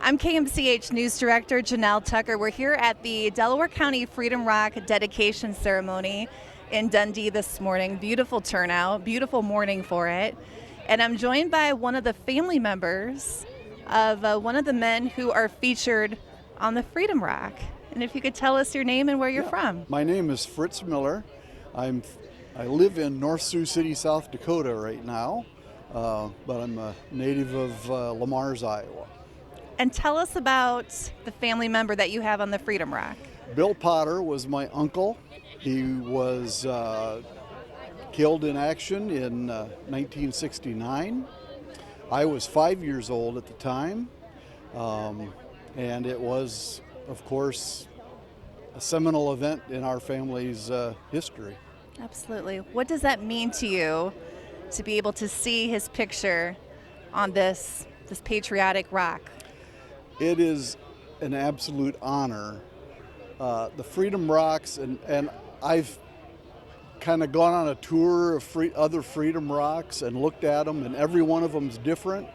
I'm KMCH News Director Janelle Tucker. We're here at the Delaware County Freedom Rock dedication ceremony in Dundee this morning. Beautiful turnout, beautiful morning for it. And I'm joined by one of the family members of one of the men who are featured on the Freedom Rock. And if you could tell us your name and where you're from. My name is Fritz Miller. I live in North Sioux City, South Dakota right now, but I'm a native of Lamars, Iowa. And tell us about the family member that you have on the Freedom Rock. Bill Potter was my uncle. He was killed in action in 1969. I was 5 years old at the time, and it was, of course, a seminal event in our family's history. Absolutely. What does that mean to you to be able to see his picture on this patriotic rock? It is an absolute honor. The Freedom Rocks, and I've kind of gone on a tour of other Freedom Rocks and looked at them, and every one of them's different.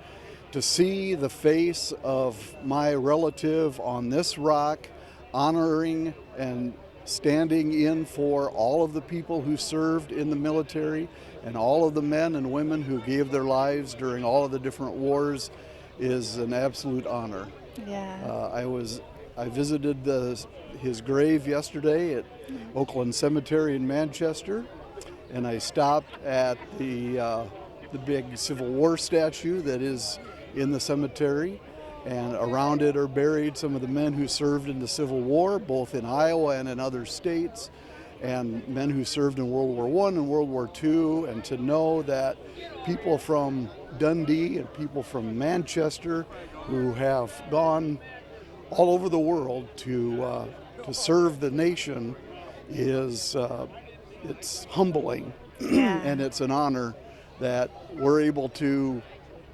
To see the face of my relative on this rock, honoring and standing in for all of the people who served in the military and all of the men and women who gave their lives during all of the different wars is an absolute honor. Yeah. I visited his grave yesterday at Oakland Cemetery in Manchester, and I stopped at the big Civil War statue that is in the cemetery, and around it are buried some of the men who served in the Civil War, both in Iowa and in other states, and men who served in World War I and World War II, and to know that people from Dundee and people from Manchester who have gone all over the world to serve the nation is it's humbling. Yeah. And it's an honor that we're able to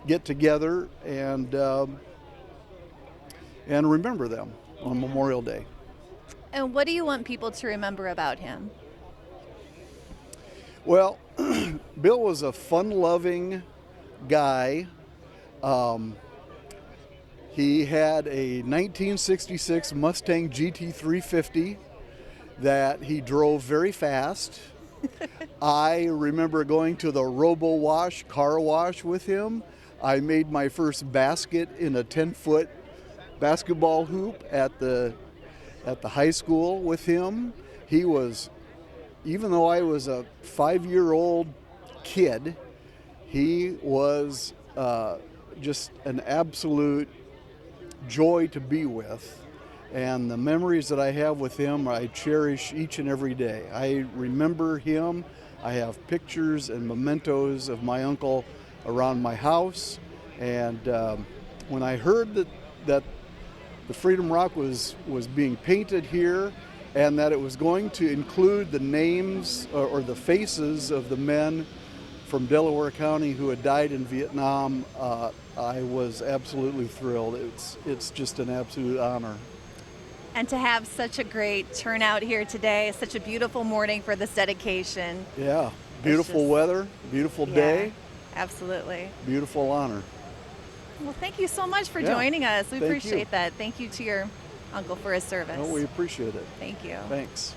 get together and remember them on Memorial Day. And what do you want people to remember about him? Well, Bill was a fun-loving guy. He had a 1966 Mustang GT350 that he drove very fast. I remember going to the Robo-Wash car wash with him. I made my first basket in a 10-foot basketball hoop at the high school with him. He was, even though I was a 5-year-old kid, he was just an absolute joy to be with. And the memories that I have with him, I cherish each and every day. I remember him. I have pictures and mementos of my uncle around my house. And when I heard that the Freedom Rock was being painted here, and that it was going to include the names or the faces of the men from Delaware County who had died in Vietnam, I was absolutely thrilled. It's just an absolute honor. And to have such a great turnout here today, such a beautiful morning for this dedication. Yeah, beautiful weather, beautiful day. Absolutely. Beautiful honor. Well, thank you so much for joining us. We Thank appreciate you. that. Thank you to your uncle for his service. Well, we appreciate it. Thank you. Thanks.